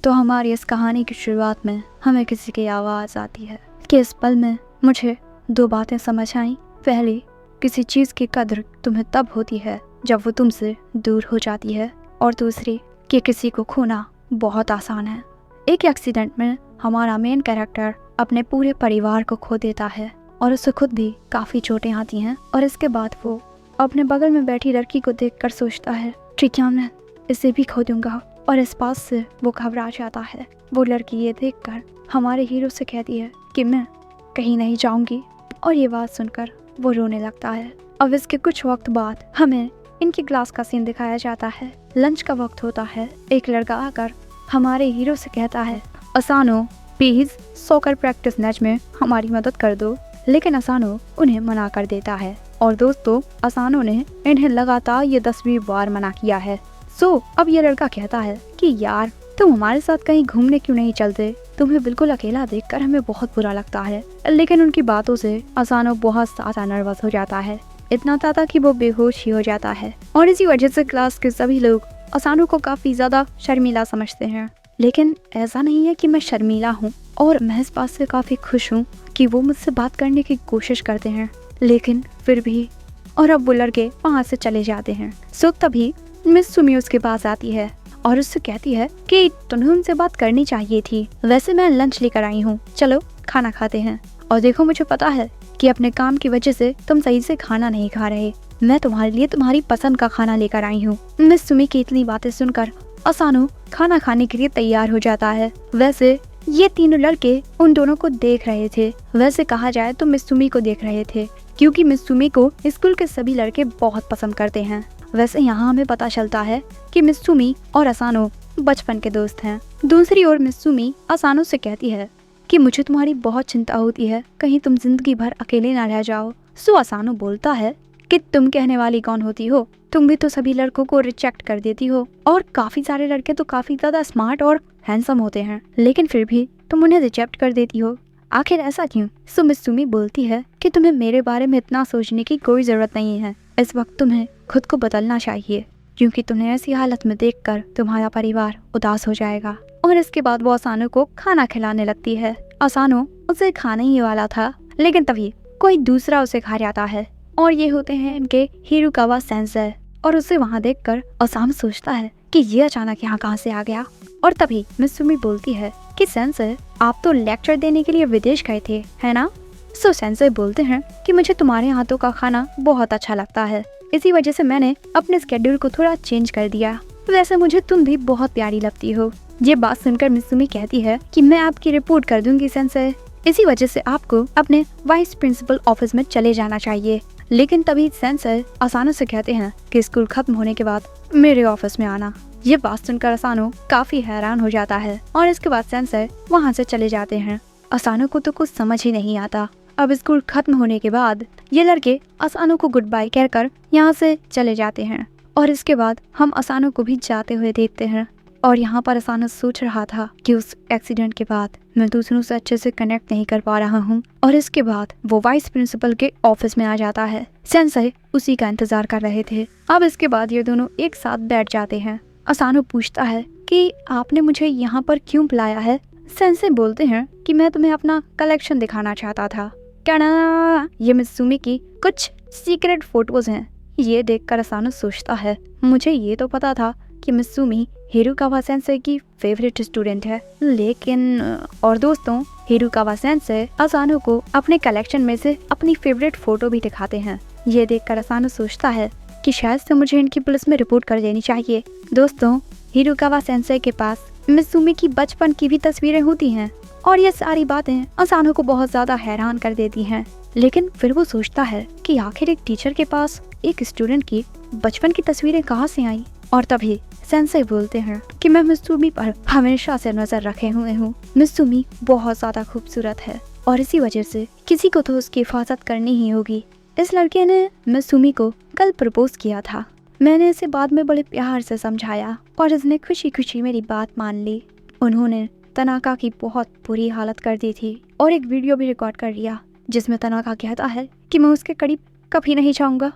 तो हमारी इस कहानी की शुरुआत में हमें किसी की आवाज़ आती है कि इस पल में मुझे दो बातें समझ आईं। पहली, किसी चीज़ की कद्र तुम्हें तब होती है जब वो तुमसे दूर हो जाती है, और दूसरी कि किसी को खोना बहुत आसान है। एक एक्सीडेंट में हमारा मेन कैरेक्टर अपने पूरे परिवार को खो देता है और उसे खुद भी काफ़ी चोटें आती हैं, और इसके बाद वो अपने बगल में बैठी लड़की को देखकर सोचता है कि क्या मैं इसे भी खो दूंगा, और इस बात से वो घबरा जाता है। वो लड़की ये देखकर हमारे हीरो से कहती है कि मैं कहीं नहीं जाऊंगी, और ये बात सुनकर वो रोने लगता है। अब इसके कुछ वक्त बाद हमें इनकी क्लास का सीन दिखाया जाता है। लंच का वक्त होता है। एक लड़का आकर हमारे हीरो से कहता है, असानो प्लीज सॉकर प्रैक्टिस मैच में हमारी मदद कर दो। लेकिन असानो उन्हें मना कर देता है, और दोस्तों असानो ने इन्हें लगातार ये 10वीं बार मना किया है। अब ये लड़का कहता है कि यार तुम हमारे साथ कहीं घूमने क्यों नहीं चलते, तुम्हें बिल्कुल अकेला देखकर हमें बहुत बुरा लगता है। लेकिन उनकी बातों से असानो बहुत ज्यादा नर्वस हो जाता है, इतना ज्यादा कि वो बेहोश ही हो जाता है, और इसी वजह से क्लास के सभी लोग असानो को काफी ज्यादा शर्मीला समझते हैं। लेकिन ऐसा नहीं है कि मैं शर्मीला हूँ, और मैं इस बात से काफी खुश हूँ कि वो मुझसे बात करने की कोशिश करते हैं, लेकिन फिर भी। और अब वो लड़के वहाँ से चले जाते हैं। तभी मिस सुमी उसके पास आती है और उससे कहती है कि तुम्हें उनसे बात करनी चाहिए थी। वैसे मैं लंच लेकर आई हूँ, चलो खाना खाते हैं। और देखो मुझे पता है कि अपने काम की वजह से तुम सही से खाना नहीं खा रहे, मैं तुम्हारे लिए तुम्हारी पसंद का खाना लेकर आई हूँ। मिस सुमी की इतनी बातें सुनकर असानो खाना खाने के लिए तैयार हो जाता है। वैसे ये तीनों लड़के उन दोनों को देख रहे थे। वैसे कहा जाए तो मिस सुमी को देख रहे थे, क्योंकि मिस सुमी को स्कूल के सभी लड़के बहुत पसंद करते हैं। वैसे यहाँ हमें पता चलता है कि मिस सुमी और असानो बचपन के दोस्त हैं। दूसरी ओर मिस सुमी असानो से कहती है कि मुझे तुम्हारी बहुत चिंता होती है, कहीं तुम जिंदगी भर अकेले ना रह जाओ। असानो बोलता है कि तुम कहने वाली कौन होती हो, तुम भी तो सभी लड़कों को रिजेक्ट कर देती हो, और काफी सारे लड़के तो काफी ज्यादा स्मार्ट और हैंडसम होते हैं, लेकिन फिर भी तुम उन्हें रिजेक्ट कर देती हो, आखिर ऐसा क्यों? मिस सुमी बोलती है कि तुम्हें मेरे बारे में इतना सोचने की कोई जरूरत नहीं है, इस वक्त तुम्हें खुद को बदलना चाहिए, क्योंकि तुम्हें ऐसी हालत में देखकर तुम्हारा परिवार उदास हो जाएगा। और इसके बाद वो असानो को खाना खिलाने लगती है। असानो उसे खाने ही वाला था, लेकिन तभी कोई दूसरा उसे खा जाता है, और ये होते हैं इनके हिरुकावा सेंसेई। और उसे वहाँ देखकर असानो सोचता है कि ये अचानक यहाँ कहाँ से आ गया। और तभी मिस सुमी बोलती है कि सेंसेई आप तो लेक्चर देने के लिए विदेश गए थे, है ना? सेंसेई बोलते हैं कि मुझे तुम्हारे हाथों का खाना बहुत अच्छा लगता है, इसी वजह से मैंने अपने स्केड्यूल को थोड़ा चेंज कर दिया। वैसे मुझे तुम भी बहुत प्यारी लगती हो। ये बात सुनकर मिस सुमी कहती है कि मैं आपकी रिपोर्ट कर दूंगी सेंसेई, इसी वजह से आपको अपने वाइस प्रिंसिपल ऑफिस में चले जाना चाहिए। लेकिन तभी सेंसेई असानो से कहते हैं कि स्कूल खत्म होने के बाद मेरे ऑफिस में आना। ये बात सुनकर असानो काफी हैरान हो जाता है, और इसके बाद सेंसेई वहाँ से चले जाते हैं। असानो को तो कुछ समझ ही नहीं आता। अब स्कूल खत्म होने के बाद ये लड़के असानो को गुड बाय कहकर यहाँ से चले जाते हैं, और इसके बाद हम असानो को भी जाते हुए देखते हैं। और यहाँ पर असानो सोच रहा था कि उस एक्सीडेंट के बाद मैं दूसरों से अच्छे से कनेक्ट नहीं कर पा रहा हूँ, और इसके बाद वो वाइस प्रिंसिपल के ऑफिस में आ जाता है। सेंसेई उसी का इंतजार कर रहे थे। अब इसके बाद ये दोनों एक साथ बैठ जाते हैं। असानो पूछता है कि आपने मुझे यहाँ पर क्यों बुलाया है? सेंसेई बोलते हैं कि मैं तुम्हें अपना कलेक्शन दिखाना चाहता था। क्या ये मिस सुमी की कुछ सीक्रेट फोटोज हैं। ये देखकर असानो सोचता है, मुझे ये तो पता था कि मिस सुमी हिरुकावा सेंसेई की फेवरेट स्टूडेंट है, लेकिन और दोस्तों हिरुकावा सेंसेई असानो को अपने कलेक्शन में से अपनी फेवरेट फोटो भी दिखाते हैं। ये देखकर असानो सोचता है कि शायद से मुझे इनकी पुलिस में रिपोर्ट कर देनी चाहिए। दोस्तों हिरुकावा सेंसेई के पास मिस सुमी की बचपन की भी तस्वीरें होती हैं, और ये सारी बातें असानो को बहुत ज्यादा हैरान कर देती हैं। लेकिन फिर वो सोचता है कि आखिर एक टीचर के पास एक स्टूडेंट की बचपन की तस्वीरें कहाँ से आई? और तभी सेंसेई बोलते हैं कि मैं मिस सुमी पर हमेशा से नजर रखे हुए हूँ। मिस सुमी बहुत ज्यादा खूबसूरत है, और इसी वजह से किसी को तो उसकी हिफाजत करनी ही होगी। इस लड़के ने मिस सुमी को कल प्रपोज किया था। मैंने इसे बाद में बड़े प्यार से समझाया, और इसने खुशी खुशी मेरी बात मान ली। उन्होंने तनाका की बहुत बुरी हालत कर दी थी, और एक वीडियो भी रिकॉर्ड कर लिया जिसमें तनाका कहता है कि मैं उसके करीब कभी नहीं जाऊंगा।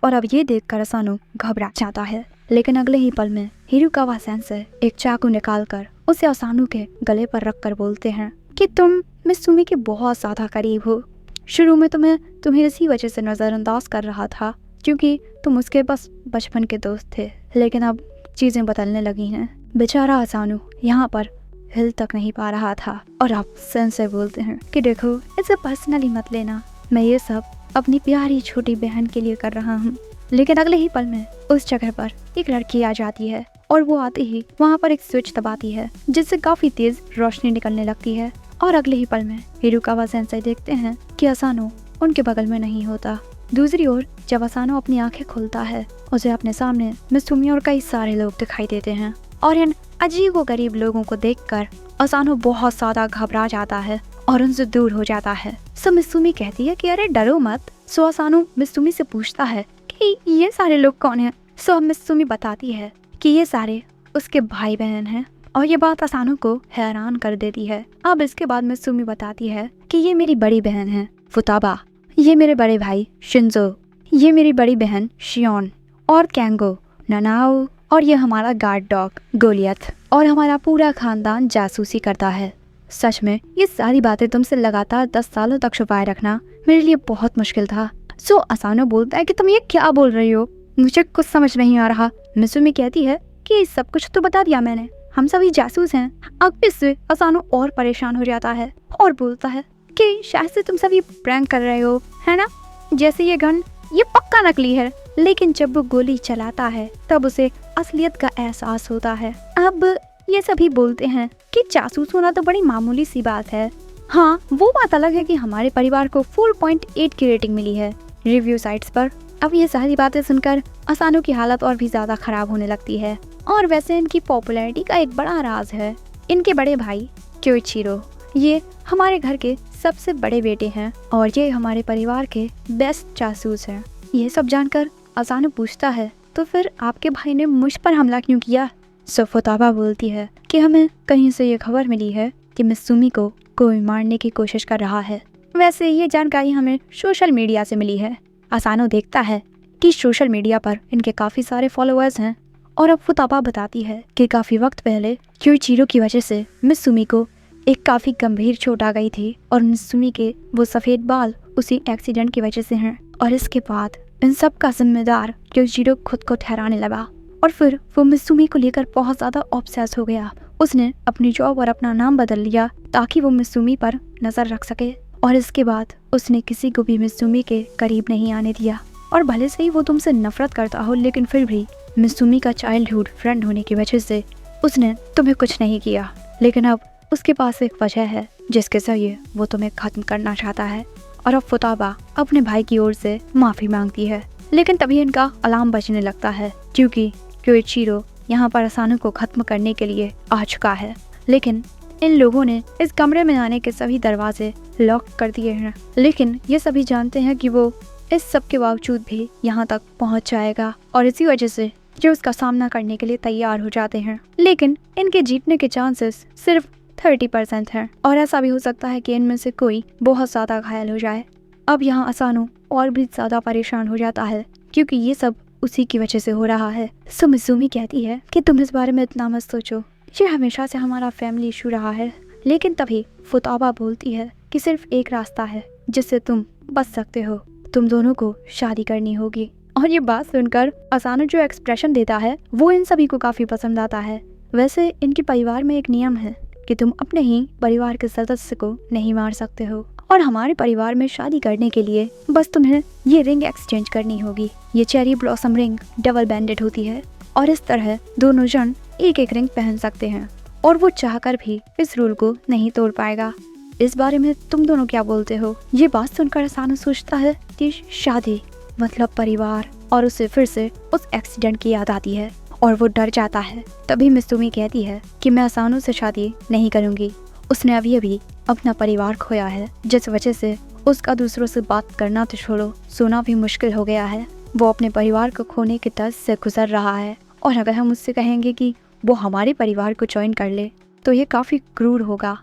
और अब ये देखकर असानो घबरा जाता है, लेकिन अगले ही पल में हिरुकावा सेंसे एक चाकू निकालकर उसे असानू के गले पर रखकर बोलते हैं कि तुम मित्सुमी के बहुत ज्यादा करीब हो। शुरू में तुम्हें तुम्हें इसी वजह से नजरअंदाज कर रहा था क्योंकि तुम उसके बस बचपन के दोस्त थे, लेकिन अब चीजें बदलने लगी हैं। बेचारा असानू यहाँ पर हिल तक नहीं पा रहा था। और अब सेंसे बोलते हैं कि देखो, इसे पर्सनली मत लेना, मैं ये सब अपनी प्यारी छोटी बहन के लिए कर रहा हूँ। लेकिन अगले ही पल में उस जगह पर एक लड़की आ जाती है और वो आते ही वहाँ पर एक स्विच दबाती है जिससे काफी तेज रोशनी निकलने लगती है। और अगले ही पल में हिरुकावा सेंसे देखते हैं कि असानू उनके बगल में नहीं होता। दूसरी ओर जब असानू अपनी आंखें खोलता है, उसे अपने सामने मित्सुमी और कई सारे लोग दिखाई देते हैं। और इन अजीब व गरीब लोगों को देखकर असानू बहुत ज्यादा घबरा जाता है और उनसे दूर हो जाता है। सो मित्सुमी कहती है कि अरे डरो मत। सो असानू मित्सुमी से पूछता है कि ये सारे लोग कौन हैं। सो मित्सुमी बताती है कि ये सारे उसके भाई बहन हैं और ये बात असानू को हैरान कर देती है। अब इसके बाद मित्सुमी बताती है कि ये मेरी बड़ी बहन है फुताबा, ये मेरे बड़े भाई शिंजो, ये मेरी बड़ी बहन शियोन और कैंगो, ननाओ और ये हमारा गार्ड डॉग गोलियत और हमारा पूरा खानदान जासूसी करता है। सच में ये सारी बातें तुमसे लगातार 10 सालों तक छुपाए रखना मेरे लिए बहुत मुश्किल था। सो असानू बोलता है कि तुम ये क्या बोल रही हो, मुझे कुछ समझ नहीं आ रहा। मित्सुमी कहती है कि सब कुछ तो बता दिया मैंने, हम सभी जासूस हैं। अब इससे असानू और परेशान हो जाता है और बोलता है कि शायद से तुम सभी प्रैंक कर रहे हो, है ना? जैसे ये गन ये पक्का नकली है। लेकिन जब वो गोली चलाता है तब उसे असलियत का एहसास होता है। अब ये सभी बोलते हैं कि जासूस होना तो बड़ी मामूली सी बात है। हाँ, वो बात अलग है कि हमारे परिवार को 4.8 की रेटिंग मिली है रिव्यू साइट्स पर। अब ये सारी बातें सुनकर असानू की हालत और भी ज्यादा खराब होने लगती है। और वैसे इनकी पॉपुलैरिटी का एक बड़ा राज है इनके बड़े भाई क्योइचिरो। ये हमारे घर के सबसे बड़े बेटे हैं और ये हमारे परिवार के बेस्ट जासूस हैं। ये सब जानकर असानू पूछता है तो फिर आपके भाई ने मुझ पर हमला क्यों किया? सो फुताबा बोलती है कि हमें कहीं से ये खबर मिली है कि मित्सुमी को कोई मारने की कोशिश कर रहा है। वैसे ये जानकारी हमें सोशल मीडिया से मिली है। असानू देखता है कि सोशल मीडिया पर इनके काफी सारे फॉलोअर्स हैं। और अब फुताबा बताती है कि काफी वक्त पहले क्योइचिरो की वजह से मित्सुमी को एक काफी गंभीर चोट आ गई थी और मित्सुमी के वो सफेद बाल उसी एक्सीडेंट की वजह से हैं। और इसके बाद इन सब का जिम्मेदार क्योइचिरो खुद को ठहराने लगा और फिर वो मित्सुमी को लेकर बहुत ज्यादा ऑब्सेस हो गया। उसने अपनी जॉब और अपना नाम बदल लिया ताकि वो मित्सुमी पर नजर रख सके। और इसके बाद उसने किसी को भी मित्सुमी के करीब नहीं आने दिया। और भले से ही वो तुमसे नफरत करता हो, लेकिन फिर भी मित्सुमी का चाइल्डहुड फ्रेंड होने की वजह से उसने तुम्हें कुछ नहीं किया। लेकिन अब उसके पास एक वजह है जिसके जरिए वो तुम्हें खत्म करना चाहता है। और अब फुताबा अपने भाई की ओर से माफी मांगती है। लेकिन तभी इनका अलार्म बजने लगता है क्योंकि क्योइचिरो यहाँ पर असानू को खत्म करने के लिए आ चुका है। लेकिन इन लोगों ने इस कमरे में आने के सभी दरवाजे लॉक कर दिए हैं। लेकिन ये सभी जानते हैं कि वो इस सब के बावजूद भी यहाँ तक पहुँच जाएगा और इसी वजह से जो उसका सामना करने के लिए तैयार हो जाते हैं। लेकिन इनके जीतने के चांसेस सिर्फ 30% हैं और ऐसा भी हो सकता है कि इनमें से कोई बहुत ज्यादा घायल हो जाए। अब यहाँ असानू और भी ज्यादा परेशान हो जाता है क्योंकि ये सब उसी की वजह से हो रहा है। सो मित्सुमी कहती है कि तुम इस बारे में इतना मत सोचो, ये हमेशा से हमारा फैमिली इशू रहा है। लेकिन तभी फुताबा बोलती है कि सिर्फ एक रास्ता है जिससे तुम बच सकते हो, तुम दोनों को शादी करनी होगी। और ये बात सुनकर असानू जो एक्सप्रेशन देता है वो इन सभी को काफी पसंद आता है। वैसे इनके परिवार में एक नियम है कि तुम अपने ही परिवार के सदस्य को नहीं मार सकते हो और हमारे परिवार में शादी करने के लिए बस तुम्हें ये रिंग एक्सचेंज करनी होगी। ये चेरी ब्लॉसम रिंग डबल बैंडेड होती है और इस तरह दोनों जन एक एक रिंग पहन सकते हैं और वो चाहकर भी इस रूल को नहीं तोड़ पाएगा। इस बारे में तुम दोनों क्या बोलते हो? ये बात सुनकर असानू सोचता है कि शादी मतलब परिवार और उसे फिर से उस एक्सीडेंट की याद आती है और वो डर जाता है। तभी मित्सुमी कहती है कि मैं असानू से शादी नहीं करूंगी, उसने अभी अभी अपना परिवार खोया है जिस वजह से उसका दूसरों से बात करना तो छोड़ो, सोना भी मुश्किल हो गया है। वो अपने परिवार को खोने के दर्द से गुजर रहा है और अगर हम उससे कहेंगे कि वो हमारे परिवार को ज्वाइन कर ले तो ये काफ़ी क्रूर होगा।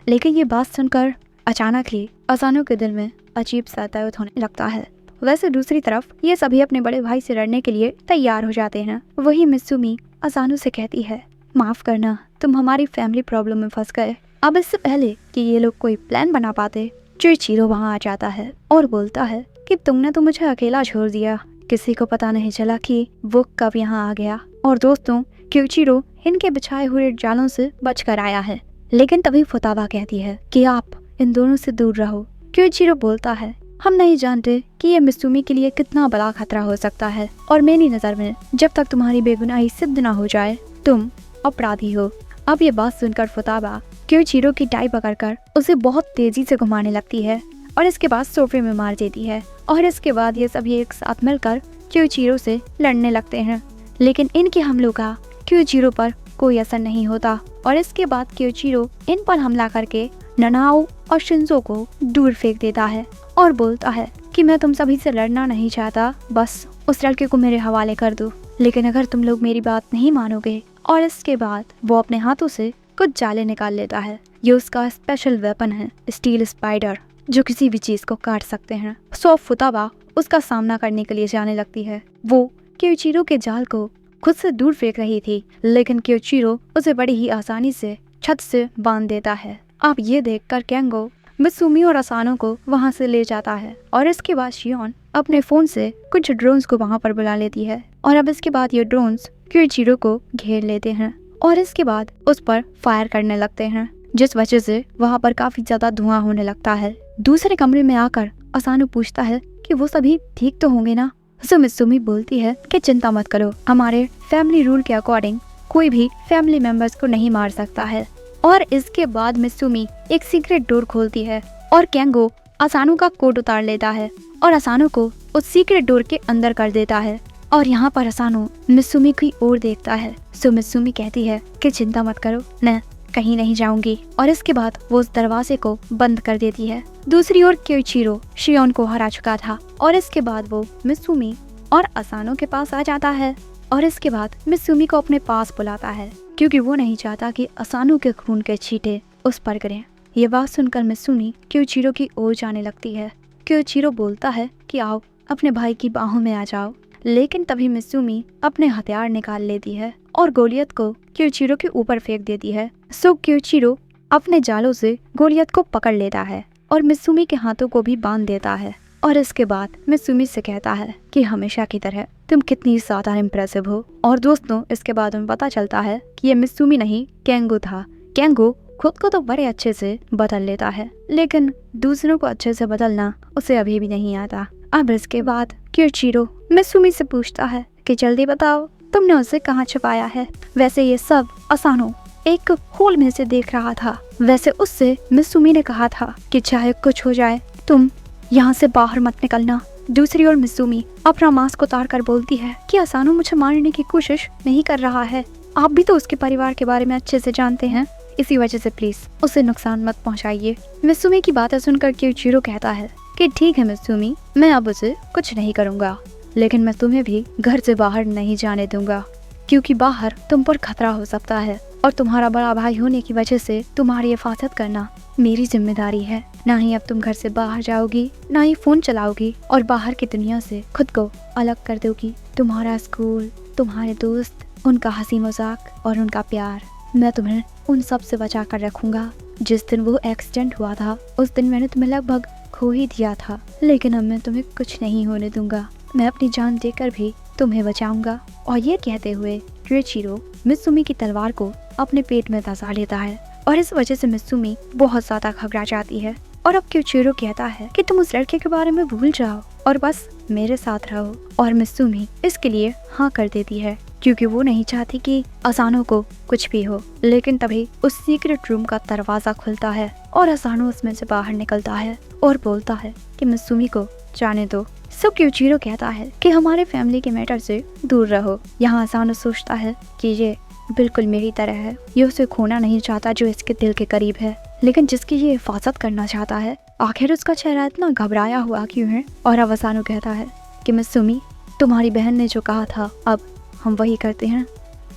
लेकिन ये बात सुनकर अचानक ही असानू के दिल में अजीब सा दर्द होने लगता है वैसे दूसरी तरफ ये सभी अपने बड़े भाई से लड़ने के लिए तैयार हो जाते हैं। वही मित्सुमी असानो से कहती है, माफ करना, तुम हमारी फैमिली प्रॉब्लम में फंस गए। अब इससे पहले कि ये लोग कोई प्लान बना पाते, क्योइचिरो वहाँ आ जाता है और बोलता है कि तुमने तो मुझे अकेला छोड़ दिया, किसी को पता नहीं चला कि वो कब यहाँ आ गया। और दोस्तों, क्योइचिरो इनके बिछाए हुए जालों से बचकर आया है। लेकिन तभी फुताबा कहती है कि आप इन दोनों से दूर रहो। क्योइचिरो बोलता है, हम नहीं जानते कि ये मित्सुमी के लिए कितना बड़ा खतरा हो सकता है, और मेरी नज़र में जब तक तुम्हारी बेगुनाही सिद्ध न हो जाए तुम अपराधी हो। अब ये बात सुनकर फुताबा क्योइचिरो की टाई पकड़कर उसे बहुत तेजी से घुमाने लगती है और इसके बाद सोफे में मार देती है। और इसके बाद ये सभी एक साथ मिलकर क्योइचिरो से लड़ने लगते हैं। लेकिन इनके हमलों का क्योइचिरो पर कोई असर नहीं होता और इसके बाद क्योइचिरो इन पर हमला करके ननाओ और शिंजो को दूर फेंक देता है और बोलता है कि मैं तुम सभी से लड़ना नहीं चाहता, बस उस लड़के को मेरे हवाले कर दो। लेकिन अगर तुम लोग मेरी बात नहीं मानोगे। और इसके बाद वो अपने हाथों से कुछ जाले निकाल लेता है। ये उसका स्पेशल वेपन है, स्टील स्पाइडर, जो किसी भी चीज को काट सकते हैं। सो फुताबा उसका सामना करने के लिए जाने लगती है। वो क्योइचिरो के जाल को खुद से दूर फेंक रही थी, लेकिन क्योइचिरो उसे बड़ी ही आसानी से छत से बांध देता है। अब ये देखकर केंगो मित्सुमी और असानो को वहां से ले जाता है और इसके बाद शियोन अपने फोन से कुछ ड्रोन्स को वहां पर बुला लेती है। और अब इसके बाद ये ड्रोन्स क्योइचिरो को घेर लेते हैं और इसके बाद उस पर फायर करने लगते हैं, जिस वजह से वहां पर काफी ज्यादा धुआं होने लगता है। दूसरे कमरे में आकर असानो पूछता है कि वो सभी ठीक तो होंगे ना। सो मित्सुमी बोलती है कि चिंता मत करो, हमारे फैमिली रूल के अकॉर्डिंग कोई भी फैमिली मेंबर्स को नहीं मार सकता है। और इसके बाद मित्सुमी एक सीक्रेट डोर खोलती है और केंगो असानो का कोट उतार लेता है और असानो को उस सीक्रेट डोर के अंदर कर देता है। और यहाँ पर असानो मित्सुमी की ओर देखता है। सो मित्सुमी कहती है कि चिंता मत करो, मैं कहीं नहीं जाऊंगी। और इसके बाद वो उस दरवाजे को बंद कर देती है। दूसरी ओर क्योइचिरो शियोन को हरा चुका था और इसके बाद वो मित्सुमी और असानो के पास आ जाता है और इसके बाद मित्सुमी को अपने पास बुलाता है, क्योंकि वो नहीं चाहता कि असानो के खून के छींटे उस पर गिरें। ये बात सुनकर मित्सुमी क्योइचिरो की ओर जाने लगती है। क्योइचिरो बोलता है कि आओ अपने भाई की बाहों में आ जाओ, लेकिन तभी मित्सुमी अपने हथियार निकाल लेती है और गोलियत को क्योइचिरो के ऊपर फेंक देती है। सो क्योइचिरो अपने जालों से गोलियत को पकड़ लेता है और मित्सुमी के हाथों को भी बांध देता है। और इसके बाद मित्सुमी से कहता है कि हमेशा की तरह तुम कितनी ज्यादा इम्प्रेसिव हो। और दोस्तों, इसके बाद हमें पता चलता है कि ये मित्सुमी नहीं केंगो था। केंगो खुद को तो बड़े अच्छे से बदल लेता है, लेकिन दूसरों को अच्छे से बदलना उसे अभी भी नहीं आता। अब इसके बाद क्योइचिरो मित्सुमी से पूछता है कि जल्दी बताओ, तुमने उसे कहाँ छुपाया है। वैसे ये सब असानो एक होल में से देख रहा था। वैसे उससे मित्सुमी ने कहा था कि चाहे कुछ हो जाए तुम यहाँ से बाहर मत निकलना। दूसरी ओर मित्सुमी अपना मास्क उतार कर बोलती है कि असानो मुझे मारने की कोशिश नहीं कर रहा है, आप भी तो उसके परिवार के बारे में अच्छे से जानते हैं, इसी वजह से प्लीज उसे नुकसान मत पहुंचाइए। मित्सुमी की बातें सुनकर क्योइचिरो कहता है कि ठीक है मित्सुमी, मैं अब उसे कुछ नहीं करूंगा, लेकिन मैं तुम्हें भी घर से बाहर नहीं जाने दूंगा, क्योंकि बाहर तुम पर खतरा हो सकता है और तुम्हारा बड़ा भाई होने की वजह से तुम्हारी हिफाजत करना मेरी जिम्मेदारी है। ना ही अब तुम घर से बाहर जाओगी, ना ही फोन चलाओगी और बाहर की दुनिया से खुद को अलग कर दोगी। तुम्हारा स्कूल, तुम्हारे दोस्त, उनका हंसी मजाक और उनका प्यार, मैं तुम्हें उन सब से बचा कर रखूंगा। जिस दिन वो एक्सीडेंट हुआ था उस दिन मैंने तुम्हें लगभग खो ही दिया था, लेकिन अब मैं तुम्हें कुछ नहीं होने दूंगा, मैं अपनी जान देकर भी तुम्हें बचाऊंगा। और ये कहते हुए क्योइचिरो मित्सुमी की तलवार को अपने पेट में दबा लेता है और इस वजह से मित्सुमी बहुत ज्यादा घबरा जाती है। और अब क्योइचिरो कहता है कि तुम उस लड़के के बारे में भूल जाओ और बस मेरे साथ रहो। और मित्सुमी इसके लिए हाँ कर देती है, क्योंकि वो नहीं चाहती कि असानो को कुछ भी हो। लेकिन तभी उस सीक्रेट रूम का दरवाजा खुलता है और असानो उसमें से बाहर निकलता है और बोलता है कि मित्सुमी को जाने दो। सो क्योइचिरो कहता है कि हमारे फैमिली के मैटर से दूर रहो। यहाँ असानो सोचता है कि ये बिल्कुल मेरी तरह है, ये उसे खोना नहीं चाहता जो इसके दिल के करीब है, लेकिन जिसकी ये हिफाजत करना चाहता है। आखिर उसका चेहरा इतना घबराया हुआ क्यों है। और अब असानो कहता है कि मित्सुमी, तुम्हारी बहन ने जो कहा था अब हम वही करते हैं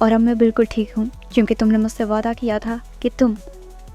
और अब मैं बिल्कुल ठीक हूँ, क्योंकि तुमने मुझसे वादा किया था कि तुम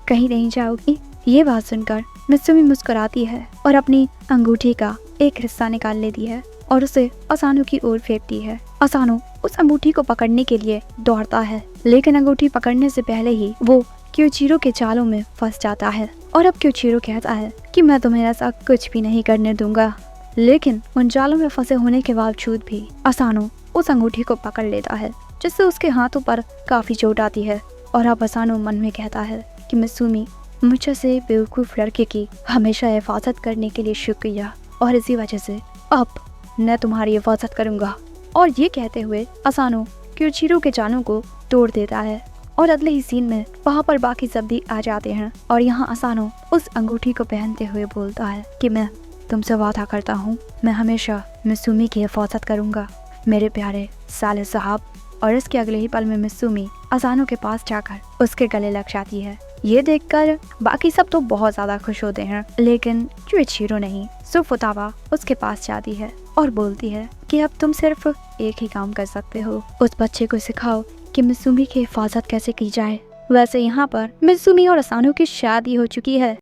कहीं नहीं जाओगी। ये बात सुनकर मित्सुमी मुस्कुराती है और अपनी अंगूठी का एक हिस्सा निकाल लेती है और उसे असानो की ओर फेंकती है। असानो उस अंगूठी को पकड़ने के लिए दौड़ता है, लेकिन अंगूठी पकड़ने से पहले ही वो क्योचीरो के चालों में फंस जाता है। और अब क्योचीरो कहता है कि मैं तुम्हें ऐसा कुछ भी नहीं करने दूंगा। लेकिन उन जालों में फंसे होने के बावजूद भी असानो उस अंगूठी को पकड़ लेता है, जिससे उसके हाथों पर काफी चोट आती है। और अब असानो मन में कहता है कि मित्सुमी, मुझसे बेवकूफ लड़के की हमेशा हिफाजत करने के लिए शुक्रिया, और इसी वजह से अब मैं तुम्हारी हिफाजत करूंगा। और ये कहते हुए असानो क्योचीरो के जालों को तोड़ देता है। और अगले ही सीन में वहाँ पर बाकी सब भी आ जाते हैं और यहाँ असानो उस अंगूठी को पहनते हुए बोलता है कि मैं तुमसे वादा करता हूँ, मैं हमेशा मित्सुमी की हिफाजत करूंगा, मेरे प्यारे साले साहब। और इसके अगले ही पल में मित्सुमी असानो के पास जाकर उसके गले लग जाती है। ये देखकर बाकी सब तो बहुत ज्यादा खुश होते हैं, लेकिन क्योचीरो नहीं। सो फुतावा उसके पास जाती है और बोलती है कि अब तुम सिर्फ एक ही काम कर सकते हो, उस बच्चे को सिखाओ कि मित्सुमी की हिफाजत कैसे की जाए। वैसे यहाँ पर मित्सुमी और असानो की शादी हो चुकी है